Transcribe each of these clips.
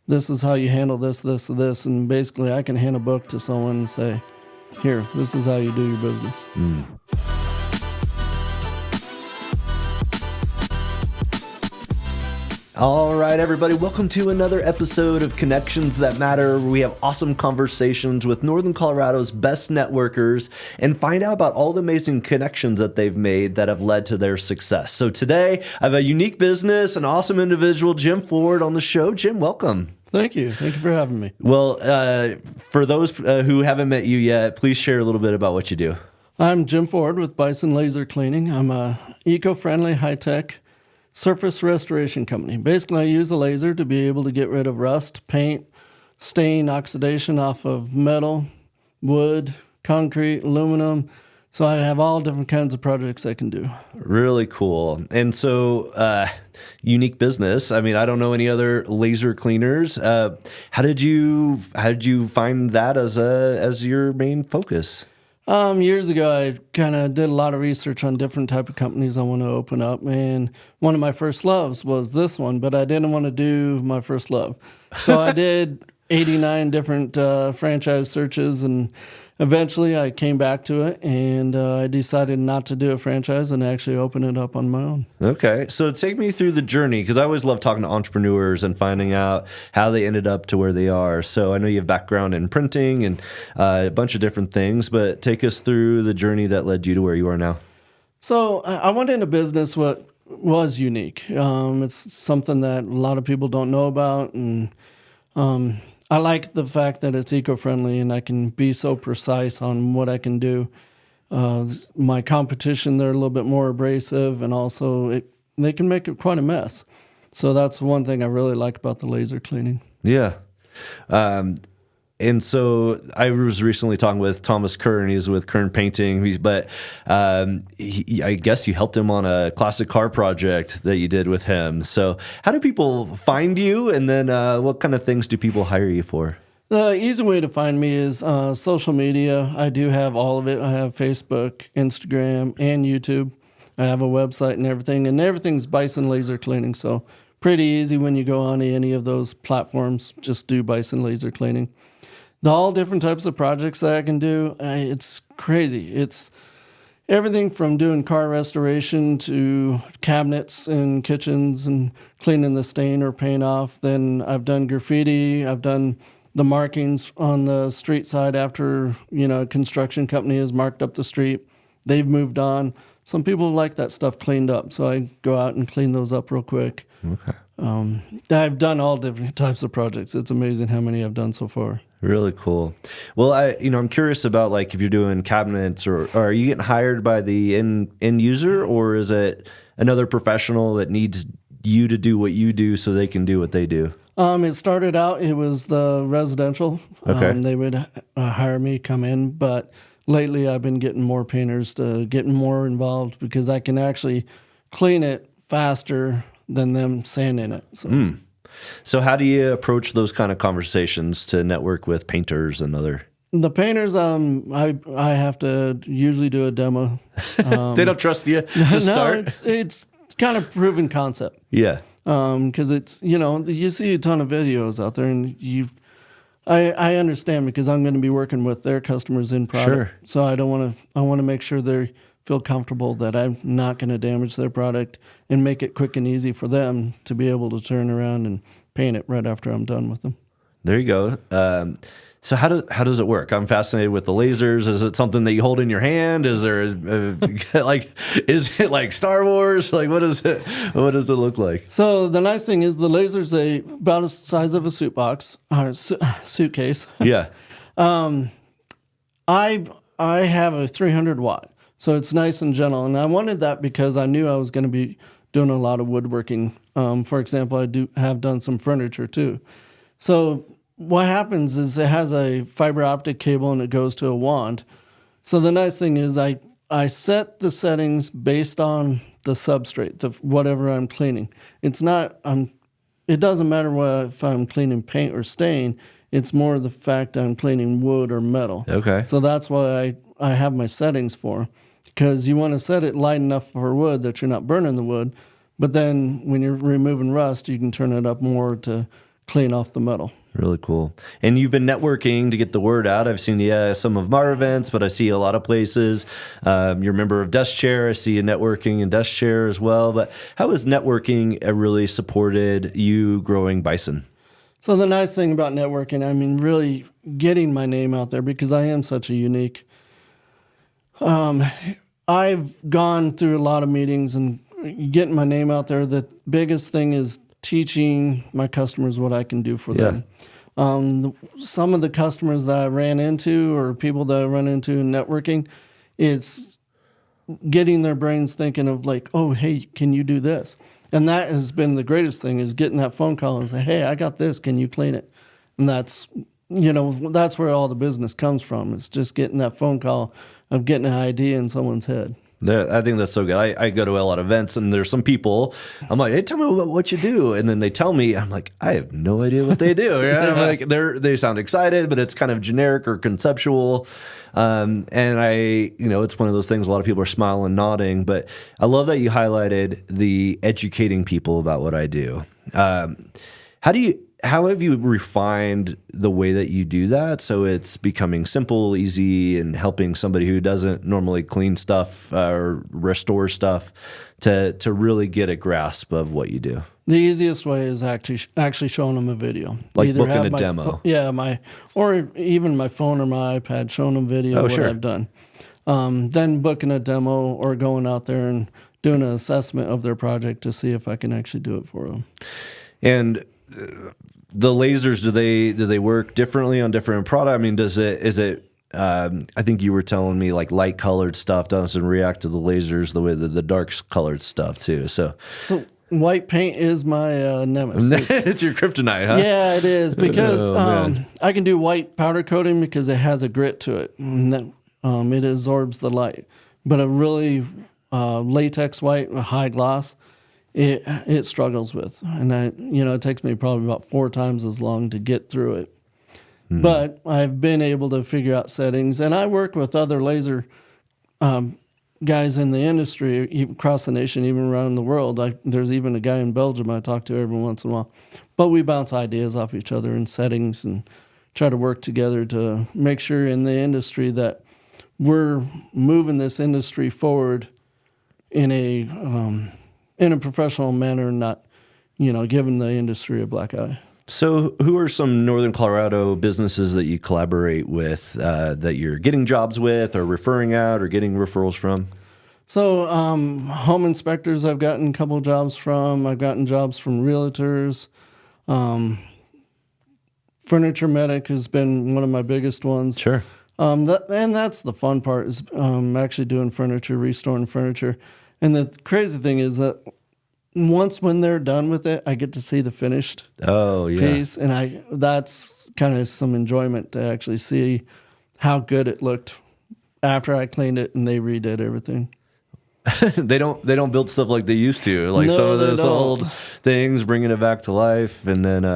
this is how you handle this, this, and this. And basically I can hand a book to someone and say, here, this is how you do your business. All right, everybody, welcome to another episode of Connections That Matter, where we have awesome conversations with Northern Colorado's best networkers and find out about all the amazing connections that they've made that have led to their success. So today, I have a unique business, an awesome individual, Jim Ford, on the show. Jim, welcome. Thank you. Thank you for having me. Well, for those who haven't met you yet, please share a little bit about what you do. I'm Jim Ford with Bison Laser Cleaning. I'm a eco-friendly, high-tech surface restoration company. Basically, I use a laser to be able to get rid of rust, paint, stain, oxidation off of metal, wood, concrete, aluminum. So I have all different kinds of projects I can do. Really cool. And so, unique business. I mean, I don't know any other laser cleaners. How did you find that as your main focus? Years ago, I kind of did a lot of research on different type of companies I want to open up, and one of my first loves was this one, but I didn't want to do my first love. So I did 89 different franchise searches, and eventually I came back to it, and I decided not to do a franchise and actually open it up on my own. Okay. So take me through the journey, because I always love talking to entrepreneurs and finding out how they ended up to where they are. So I know you have background in printing and a bunch of different things, but take us through the journey that led you to where you are now. So I went into business what was unique. It's something that a lot of people don't know about, and I like the fact that it's eco-friendly and I can be so precise on what I can do. My competition, they're a little bit more abrasive, and also they can make it quite a mess. So that's one thing I really like about the laser cleaning. Yeah. And so I was recently talking with Thomas Kern. He's with Kern Painting. I guess you helped him on a classic car project that you did with him. So how do people find you? And then what kind of things do people hire you for? The easy way to find me is social media. I do have all of it. I have Facebook, Instagram, and YouTube. I have a website and everything's Bison Laser Cleaning. So pretty easy when you go on any of those platforms. Just do Bison Laser Cleaning. All different types of projects that I can do. It's crazy. It's everything from doing car restoration to cabinets and kitchens and cleaning the stain or paint off. Then I've done graffiti. I've done the markings on the street side after, a construction company has marked up the street. They've moved on. Some people like that stuff cleaned up, so I go out and clean those up real quick. Okay. I've done all different types of projects. It's amazing how many I've done so far. Really cool. Well, I'm curious about if you're doing cabinets or are you getting hired by the end user, or is it another professional that needs you to do what you do so they can do what they do? It started out, it was the residential. Okay. They would hire me, come in, but lately I've been getting more painters to get more involved because I can actually clean it faster than them sanding it. So how do you approach those kind of conversations to network with painters and other? The painters, I have to usually do a demo. They don't trust you to start? No, it's kind of proven concept. Yeah. Because it's, you see a ton of videos out there, and I understand because I'm going to be working with their customers in product. Sure. So I want to make sure they feel comfortable that I'm not going to damage their product and make it quick and easy for them to be able to turn around and paint it right after I'm done with them. There you go. So how does it work? I'm fascinated with the lasers. Is it something that you hold in your hand? Is there is it like Star Wars? What does it look like? So the nice thing is the laser's about the size of a suitcase. Yeah. I have a 300 watt. So it's nice and gentle. And I wanted that because I knew I was going to be doing a lot of woodworking. For example, I have done some furniture too. So what happens is it has a fiber optic cable and it goes to a wand. So the nice thing is I set the settings based on the substrate, whatever I'm cleaning. It doesn't matter if I'm cleaning paint or stain. It's more the fact I'm cleaning wood or metal. Okay. So that's why I have my settings for, because you want to set it light enough for wood that you're not burning the wood. But then when you're removing rust, you can turn it up more to clean off the metal. Really cool. And you've been networking to get the word out. I've seen some of our events, but I see a lot of places. You're a member of Desk Chair. I see you networking in Desk Chair as well. But how has networking really supported you growing Bison? So the nice thing about networking, I mean, really getting my name out there, because I am such a unique. I've gone through a lot of meetings and getting my name out there. The biggest thing is teaching my customers what I can do for them. Some of the customers that I ran into, or people that I run into in networking, it's getting their brains thinking of like, oh, hey, can you do this? And that has been the greatest thing, is getting that phone call and say, hey, I got this, can you clean it? And that's where all the business comes from. It's just getting that phone call of getting an idea in someone's head. I think that's so good. I go to a lot of events, and there's some people, I'm like, hey, tell me what you do. And then they tell me, I'm like, I have no idea what they do. Yeah? I'm like, they sound excited, but it's kind of generic or conceptual. And it's one of those things, a lot of people are smiling and nodding, but I love that you highlighted the educating people about what I do. How have you refined the way that you do that so it's becoming simple, easy, and helping somebody who doesn't normally clean stuff or restore stuff to really get a grasp of what you do? The easiest way is actually showing them a video. Like either booking a demo. Or even my phone or my iPad, showing them video of what I've done. Then booking a demo or going out there and doing an assessment of their project to see if I can actually do it for them. And the lasers, do they work differently on different products? I mean, is it I think you were telling me like light colored stuff doesn't react to the lasers the way that the dark colored stuff too. So white paint is my nemesis. It's your kryptonite, huh? Yeah, it is, because I can do white powder coating because it has a grit to it, and that, it absorbs the light. But a really latex white, a high gloss, it struggles with, and it takes me probably about 4 times as long to get through it. But I've been able to figure out settings, and I work with other laser guys in the industry, even across the nation, even around the world. There's even a guy in Belgium I talk to every once in a while. But we bounce ideas off each other in settings and try to work together to make sure in the industry that we're moving this industry forward in a professional manner, not, giving the industry a black eye. So who are some Northern Colorado businesses that you collaborate with, that you're getting jobs with or referring out or getting referrals from? So home inspectors I've gotten a couple of jobs from. I've gotten jobs from realtors. Furniture Medic has been one of my biggest ones. Sure. And that's the fun part, is actually doing furniture, restoring furniture. And the crazy thing is that when they're done with it, I get to see the finished piece, and that's kind of some enjoyment to actually see how good it looked after I cleaned it and they redid everything. They don't build stuff like they used to, like some of those old things, bringing it back to life. And then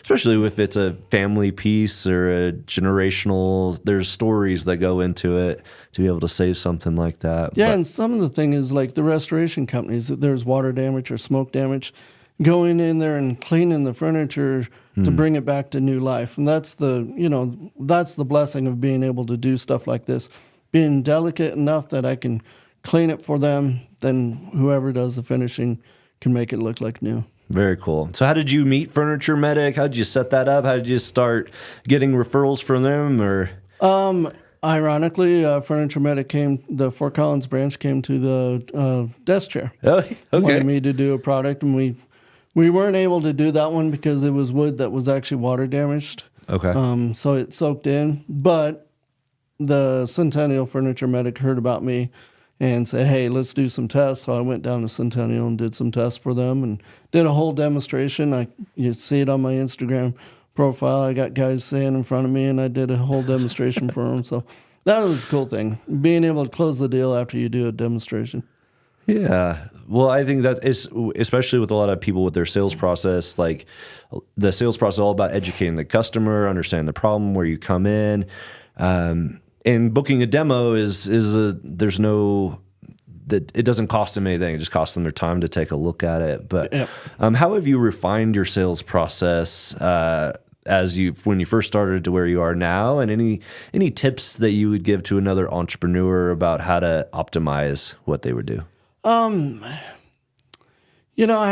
especially if it's a family piece or a generational, there's stories that go into it to be able to save something like that. Yeah, and some of the thing is like the restoration companies, that there's water damage or smoke damage, going in there and cleaning the furniture to bring it back to new life. And that's the blessing of being able to do stuff like this, being delicate enough that I can clean it for them, then whoever does the finishing can make it look like new. Very cool. So how did you meet Furniture Medic? How did you set that up? How did you start getting referrals from them? Or ironically, Furniture Medic the Fort Collins branch came to the Desk Chair. Oh, okay. Wanted me to do a product, and we weren't able to do that one because it was wood that was actually water damaged. Okay. So it soaked in, but the Centennial Furniture Medic heard about me and said, hey, let's do some tests. So I went down to Centennial and did some tests for them and did a whole demonstration. You see it on my Instagram profile. I got guys standing in front of me, and I did a whole demonstration for them. So that was a cool thing, being able to close the deal after you do a demonstration. Yeah. Well, I think that is, especially with a lot of people with their sales process, like the sales process is all about educating the customer, understanding the problem, where you come in. And booking a demo there's no it doesn't cost them anything. It just costs them their time to take a look at it. But Yep. how have you refined your sales process when you first started to where you are now? And any tips that you would give to another entrepreneur about how to optimize what they would do? I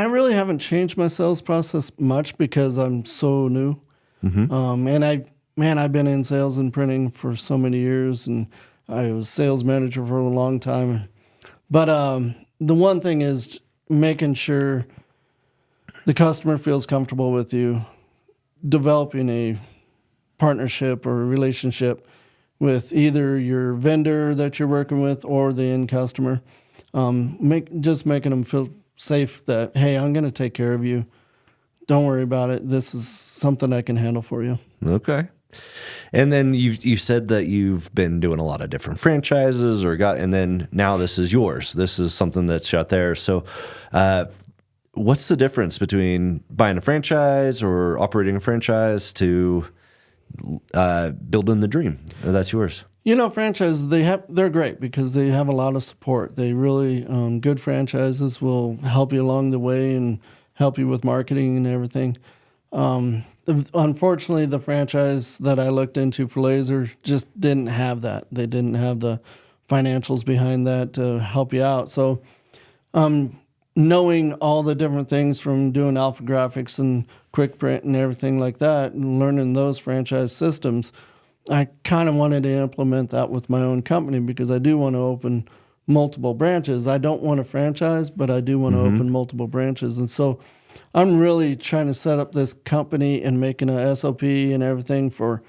really haven't changed my sales process much because I'm so new. And I've been in sales and printing for so many years, and I was sales manager for a long time. But the one thing is making sure the customer feels comfortable with you, developing a partnership or a relationship with either your vendor that you're working with or the end customer. Making them feel safe that, hey, I'm going to take care of you. Don't worry about it. This is something I can handle for you. Okay. And then you said that you've been doing a lot of different franchises and then now this is yours. This is something that's out there. So what's the difference between buying a franchise or operating a franchise to building the dream that's yours? Franchises, they're great because they have a lot of support. They really, good franchises will help you along the way and help you with marketing and everything. Unfortunately, the franchise that I looked into for laser just didn't have that. They didn't have the financials behind that to help you out. So knowing all the different things from doing alpha graphics and quick print and everything like that and learning those franchise systems, I kind of wanted to implement that with my own company because I do want to open multiple branches. I don't want a franchise, but I do want to open multiple branches. And so I'm really trying to set up this company and making a SOP and everything for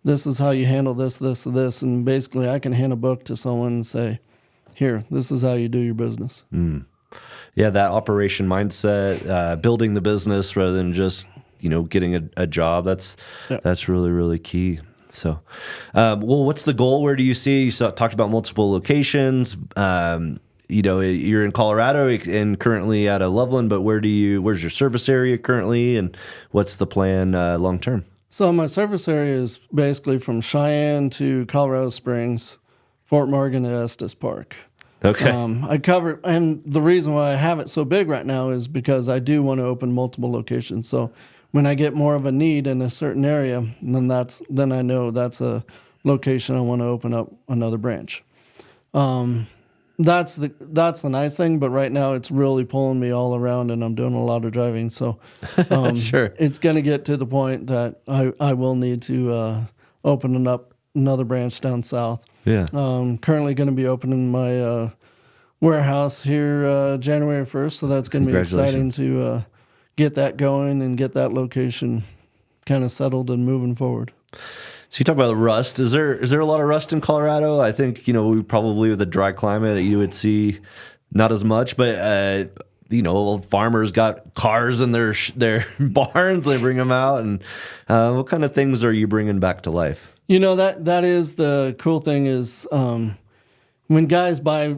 this is how you handle this, this, and this. And basically I can hand a book to someone and say, here, this is how you do your business. Yeah, that operation mindset, building the business rather than just, getting a job. That's really, really key. So, what's the goal? Where do you see? You talked about multiple locations. You're in Colorado and currently out of Loveland, but where's your service area currently, and what's the plan long term? So my service area is basically from Cheyenne to Colorado Springs, Fort Morgan to Estes Park. Okay. I cover, and the reason why I have it so big right now is because I do want to open multiple locations. So when I get more of a need in a certain area, then I know that's a location I want to open up another branch. That's the nice thing, but right now it's really pulling me all around, and I'm doing a lot of driving. So Sure. It's going to get to the point that I will need to open up another branch down south. Yeah. Currently going to be opening my warehouse here January 1st, so that's going to be exciting to get that going and get that location kind of settled and moving forward. So you talk about rust. Is there a lot of rust in Colorado? I think, we probably with a dry climate you would see not as much, but farmers got cars in their barns. They bring them out, and what kind of things are you bringing back to life? That is the cool thing is when guys buy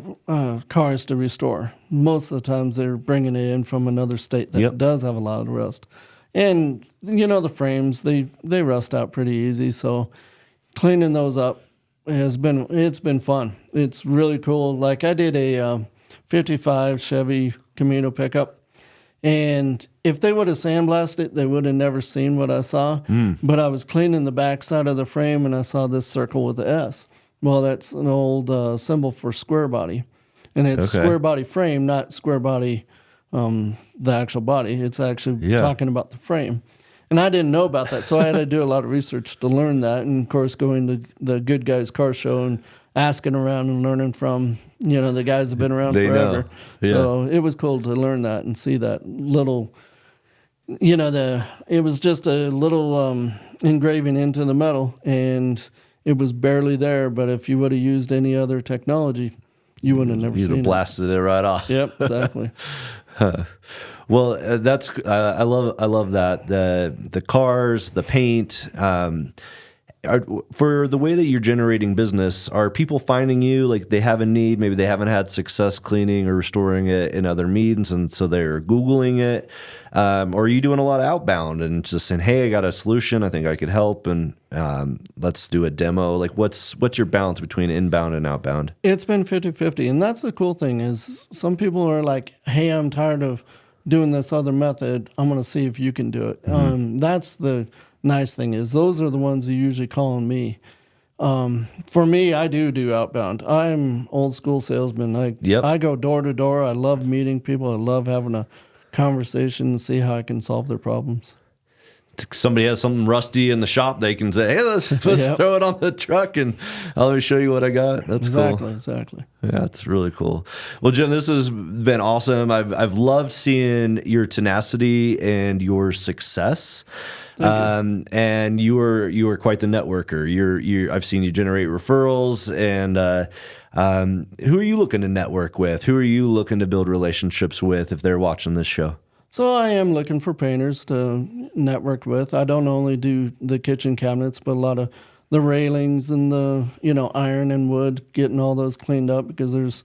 cars to restore, most of the times they're bringing it in from another state that does have a lot of rust. And, the frames, they rust out pretty easy. So cleaning those up it's been fun. It's really cool. Like I did a 55 Chevy Camino pickup. And if they would have sandblasted it, they would have never seen what I saw. But I was cleaning the back side of the frame and I saw this circle with the S. Well, that's an old symbol for square body. And it's square body frame, not square body the actual body. It's actually talking about the frame. And I didn't know about that, so I had to do a lot of research to learn that. And, of course, going to the Good Guys Car Show and asking around and learning from, the guys that have been around forever. Yeah. So it was cool to learn that and see that little, it was just a little engraving into the metal, and it was barely there. But if you would have used any other technology, you would have never seen it. You'd have blasted it right off. Yep, exactly. Well, that's I love that the cars, the paint. for the way that you're generating business, are people finding you like they have a need? Maybe they haven't had success cleaning or restoring it in other means, and so they're Googling it. Or are you doing a lot of outbound and just saying, "Hey, I got a solution. I think I could help, and let's do a demo." Like, what's your balance between inbound and outbound? It's been 50-50. And that's the cool thing is some people are like, hey, I'm tired of doing this other method. I'm going to see if you can do it. That's the nice thing is those are the ones that usually call on me. For me, I do outbound. I'm old school salesman. I go door to door. I love meeting people. I love having a conversation and see how I can solve their problems. Somebody has something rusty in the shop, they can say, "Hey, let's throw it on the truck and let me show you what I got." That's cool. Exactly. Yeah, it's really cool. Well, Jim, this has been awesome. I've loved seeing your tenacity and your success. And you are quite the networker. I've seen you generate referrals, and who are you looking to network with? Who are you looking to build relationships with if they're watching this show? So I am looking for painters to network with. I don't only do the kitchen cabinets, but a lot of the railings and the, iron and wood, getting all those cleaned up because there's,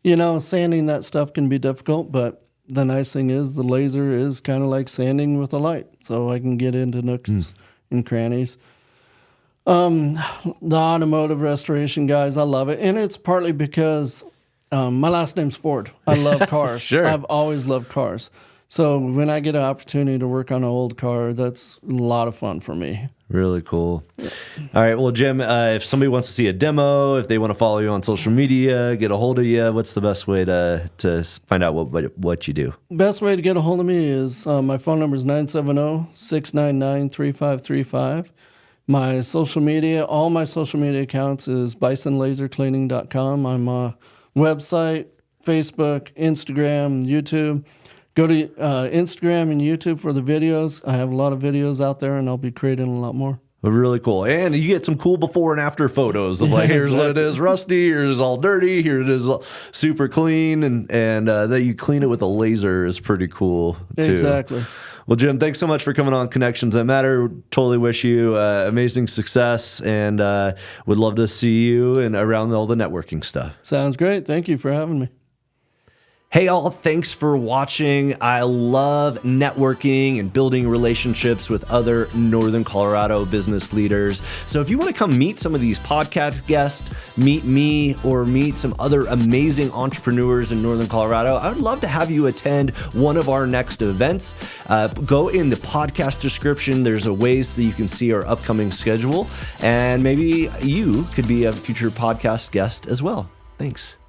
sanding that stuff can be difficult. But the nice thing is the laser is kind of like sanding with a light. So I can get into nooks and crannies. The automotive restoration guys, I love it. And it's partly because my last name's Ford. I love cars. Sure. I've always loved cars. So when I get an opportunity to work on an old car, that's a lot of fun for me. Really cool. All right. Well, Jim, if somebody wants to see a demo, if they want to follow you on social media, get a hold of you, what's the best way to find out what you do? Best way to get a hold of me is my phone number is 970-699-3535. My social media, all my social media accounts is bisonlasercleaning.com. I'm website, Facebook, Instagram, YouTube. Go to Instagram and YouTube for the videos. I have a lot of videos out there, and I'll be creating a lot more. Really cool. And you get some cool before and after photos of like, here's what it is rusty, here's all dirty, here it is super clean, and that you clean it with a laser is pretty cool too. Exactly. Well, Jim, thanks so much for coming on Connections That Matter. Totally wish you amazing success, and would love to see you and around all the networking stuff. Sounds great. Thank you for having me. Hey all, thanks for watching. I love networking and building relationships with other Northern Colorado business leaders. So if you want to come meet some of these podcast guests, meet me, or meet some other amazing entrepreneurs in Northern Colorado, I would love to have you attend one of our next events. Go in the podcast description. There's a ways that you can see our upcoming schedule, and maybe you could be a future podcast guest as well. Thanks.